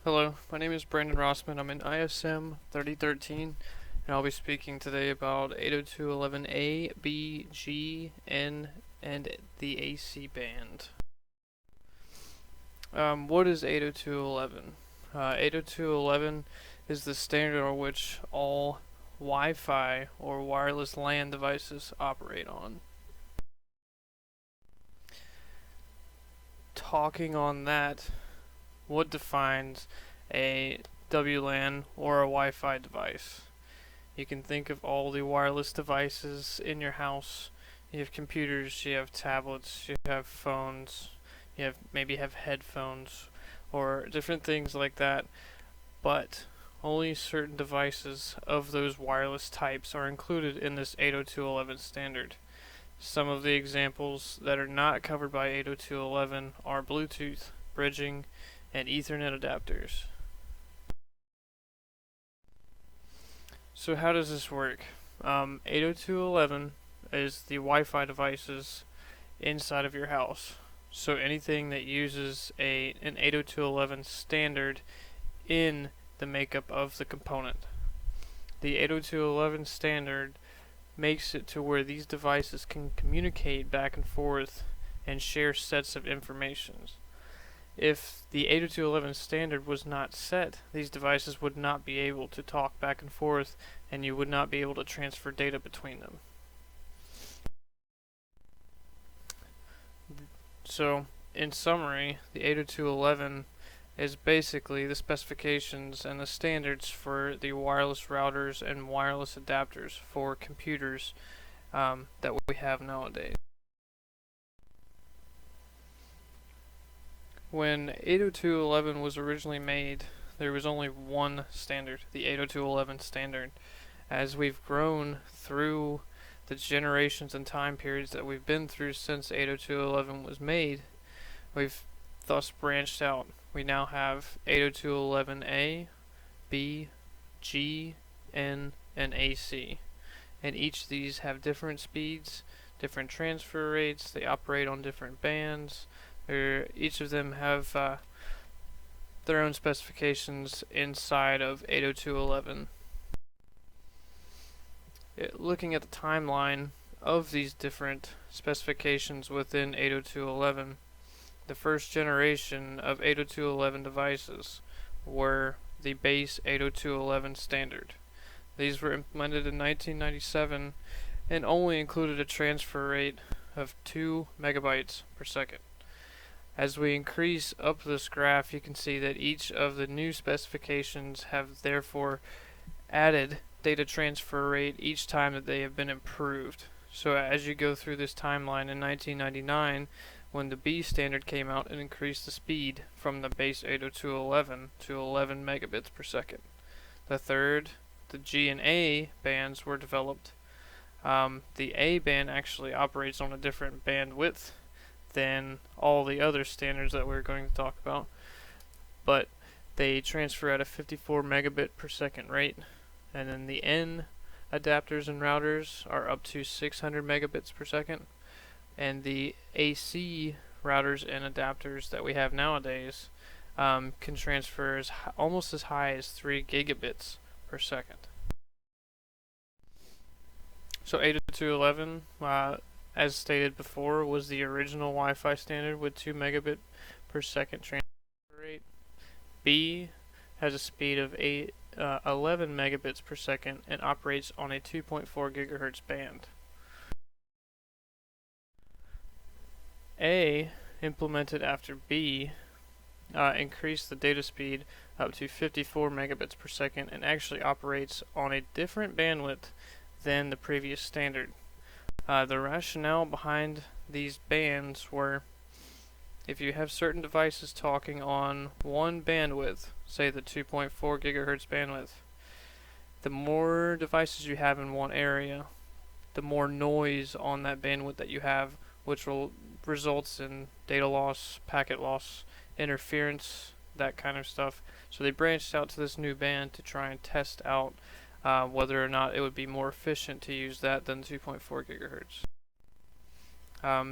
Hello, my name is Brandon Rossman. I'm in ISM 3013, and I'll be speaking today about 802.11a, B, G, N, and the AC band. What is 802.11? 802.11 is the standard on which all Wi-Fi or wireless LAN devices operate on. Talking on that, what defines a WLAN or a Wi-Fi device? You can think of all the wireless devices in your house. You have computers, you have tablets, you have phones, you have maybe have headphones or different things like that. But only certain devices of those wireless types are included in this 802.11 standard. Some of the examples that are not covered by 802.11 are Bluetooth, bridging, and Ethernet adapters. So how does this work? 802.11 is the Wi-Fi devices inside of your house. So anything that uses an 802.11 standard in the makeup of the component. The 802.11 standard makes it to where these devices can communicate back and forth and share sets of information. If the 802.11 standard was not set, these devices would not be able to talk back and forth, and you would not be able to transfer data between them. So, in summary, the 802.11 is basically the specifications and the standards for the wireless routers and wireless adapters for computers that we have nowadays. When 802.11 was originally made, there was only one standard, the 802.11 standard. As we've grown through the generations and time periods that we've been through since 802.11 was made, we've thus branched out. We now have 802.11a, B, G, N, and AC. And each of these have different speeds, different transfer rates, they operate on different bands. Each of them have their own specifications inside of 802.11. Looking at the timeline of these different specifications within 802.11, the first generation of 802.11 devices were the base 802.11 standard. These were implemented in 1997 and only included a transfer rate of 2 megabytes per second. As we increase up this graph, you can see that each of the new specifications have therefore added data transfer rate each time that they have been improved. So as you go through this timeline in 1999, when the B standard came out, it increased the speed from the base 802.11 to 11 megabits per second. The third, the G and A bands were developed. The A band actually operates on a different bandwidth than all the other standards that we're going to talk about, but they transfer at a 54 megabit per second rate. And then the N adapters and routers are up to 600 megabits per second, and the AC routers and adapters that we have nowadays can transfer almost as high as 3 gigabits per second. So 802.11, as stated before, was the original Wi-Fi standard with 2 megabit per second transfer rate. B has a speed of 11 megabits per second and operates on a 2.4 gigahertz band. A, implemented after B, increased the data speed up to 54 megabits per second and actually operates on a different bandwidth than the previous standard. The rationale behind these bands were, if you have certain devices talking on one bandwidth, say the 2.4 gigahertz bandwidth, the more devices you have in one area, the more noise on that bandwidth that you have, which will results in data loss, packet loss, interference, that kind of stuff. So they branched out to this new band to try and test out whether or not it would be more efficient to use that than 2.4 gigahertz.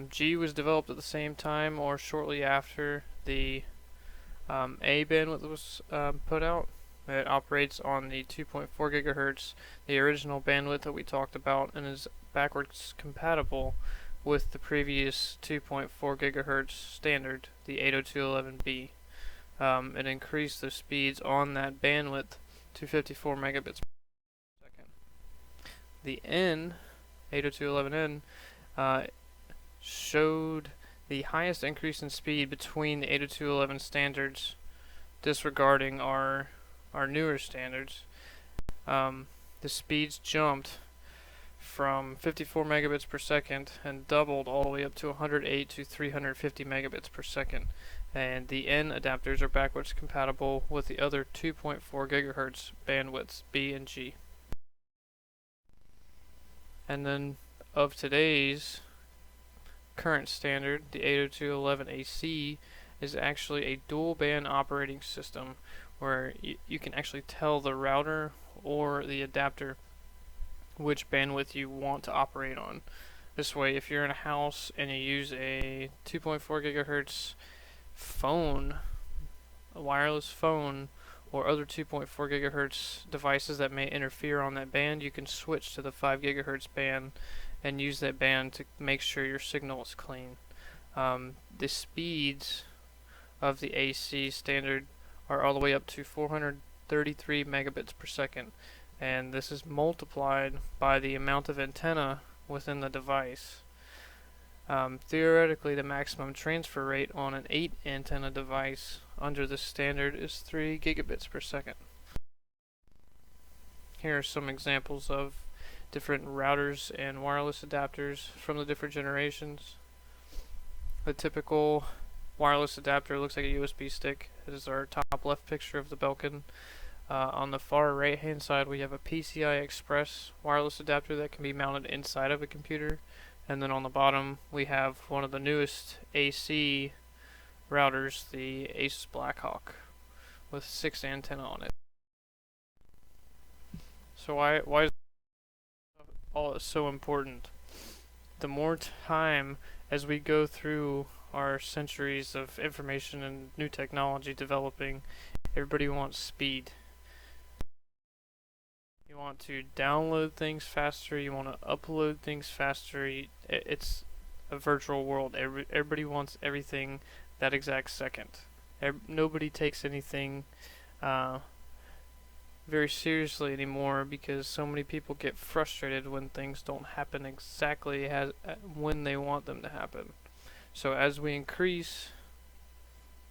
G was developed at the same time or shortly after the A bandwidth was put out. It operates on the 2.4 gigahertz, the original bandwidth that we talked about, and is backwards compatible with the previous 2.4 gigahertz standard, the 802.11b. It increased the speeds on that bandwidth to 54 megabits per second. The N, 802.11n, showed the highest increase in speed between the 802.11 standards, disregarding our newer standards. The speeds jumped from 54 megabits per second and doubled all the way up to 108 to 350 megabits per second. And the N adapters are backwards compatible with the other 2.4 gigahertz bandwidths, B and G. And then of today's current standard, the 802.11ac is actually a dual band operating system where you can actually tell the router or the adapter which bandwidth you want to operate on. This way, if you're in a house and you use a 2.4 gigahertz phone, a wireless phone, or other 2.4 gigahertz devices that may interfere on that band, you can switch to the 5 gigahertz band and use that band to make sure your signal is clean. The speeds of the AC standard are all the way up to 433 megabits per second, and this is multiplied by the amount of antenna within the device. Theoretically, the maximum transfer rate on an 8 antenna device under this standard is 3 gigabits per second. Here are some examples of different routers and wireless adapters from the different generations. The typical wireless adapter looks like a USB stick. This is our top left picture of the Belkin. On the far right hand side we have a PCI Express wireless adapter that can be mounted inside of a computer. And then on the bottom we have one of the newest AC routers, the Asus Blackhawk, with 6 antenna on it. So why is all so important? The more time as we go through our centuries of information and new technology developing, everybody wants speed. You want to download things faster, you want to upload things faster. It's a virtual world. Everybody wants everything that exact second. Nobody takes anything very seriously anymore because so many people get frustrated when things don't happen exactly when they want them to happen. So as we increase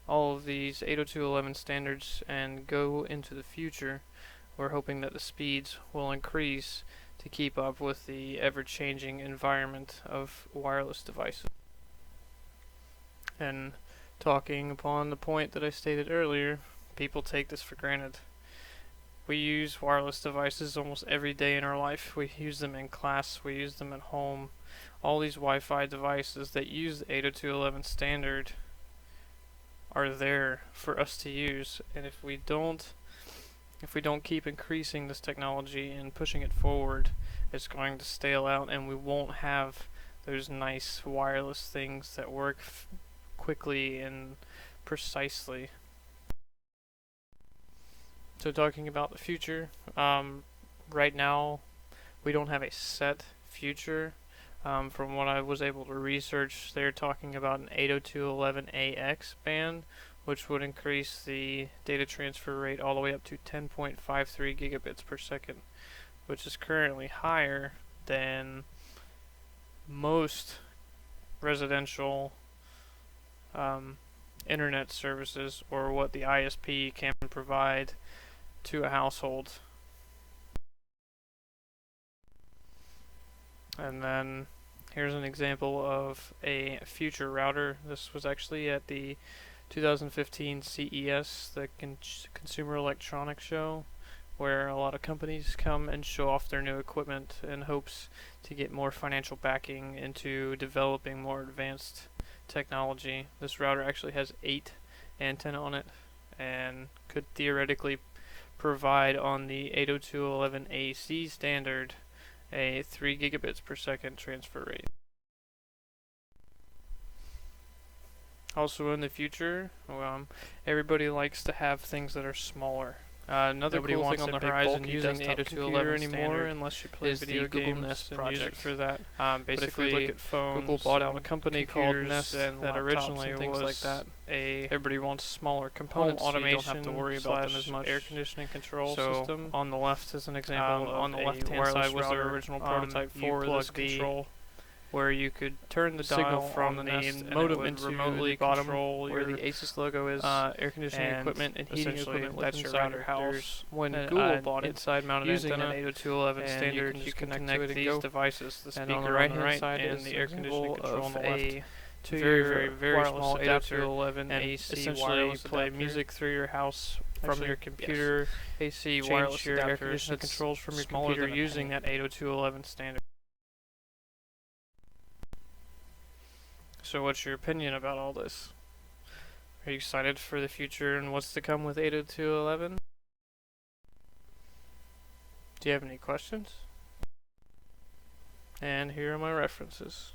all of these 802.11 standards and go into the future, we're hoping that the speeds will increase to keep up with the ever-changing environment of wireless devices. And talking upon the point that I stated earlier, people take this for granted. We use wireless devices almost every day in our life. We use them in class, we use them at home. All these Wi-Fi devices that use the 802.11 standard are there for us to use, and if we don't keep increasing this technology and pushing it forward, it's going to stale out and we won't have those nice wireless things that work quickly and precisely. So talking about the future, right now we don't have a set future. From what I was able to research, they're talking about an 802.11ax band, which would increase the data transfer rate all the way up to 10.53 gigabits per second, which is currently higher than most residential internet services or what the ISP can provide to a household. And then here's an example of a future router. This was actually at the 2015 CES, the Consumer Electronics Show, where a lot of companies come and show off their new equipment in hopes to get more financial backing into developing more advanced technology. This router actually has 8 antenna on it and could theoretically provide on the 802.11ac standard a 3 gigabits per second transfer rate. Also in the future, everybody likes to have things that are smaller. Another Nobody cool wants thing on a the big horizon bulky using the desktop 802.11 anymore standard unless you play is video the Google games Nest and use it project. for that. Basically, But if we look at phones, Google bought out a company called Nest and that laptops originally and things was like that. Everybody wants smaller components, home so you don't automation have to worry about them slash as much. air conditioning control So system. on the left is an example On the of left a hand side wireless was their router, original prototype you for plug this the control, where you could turn the signal dial from on the Nest modem and it into would remotely the bottom control where your the Asus logo is, air conditioning and equipment and heating essentially equipment that's that's your around router. your house. When Google Google bought it, inside mounted using an antenna, 802.11 and standard, you you can can just connect connect these go. devices, the And on speaker the on the right-hand right side and is the an air conditioning example control on of the left, a to very, your very small wireless adapter, 802.11 and AC essentially wireless play adapter. music through your house from Actually, your computer. AC Change wireless your air adapter conditioning that's controls from your smaller computer than using that 802.11 standard. So what's your opinion about all this? Are you excited for the future and what's to come with 802.11? Do you have any questions? And here are my references.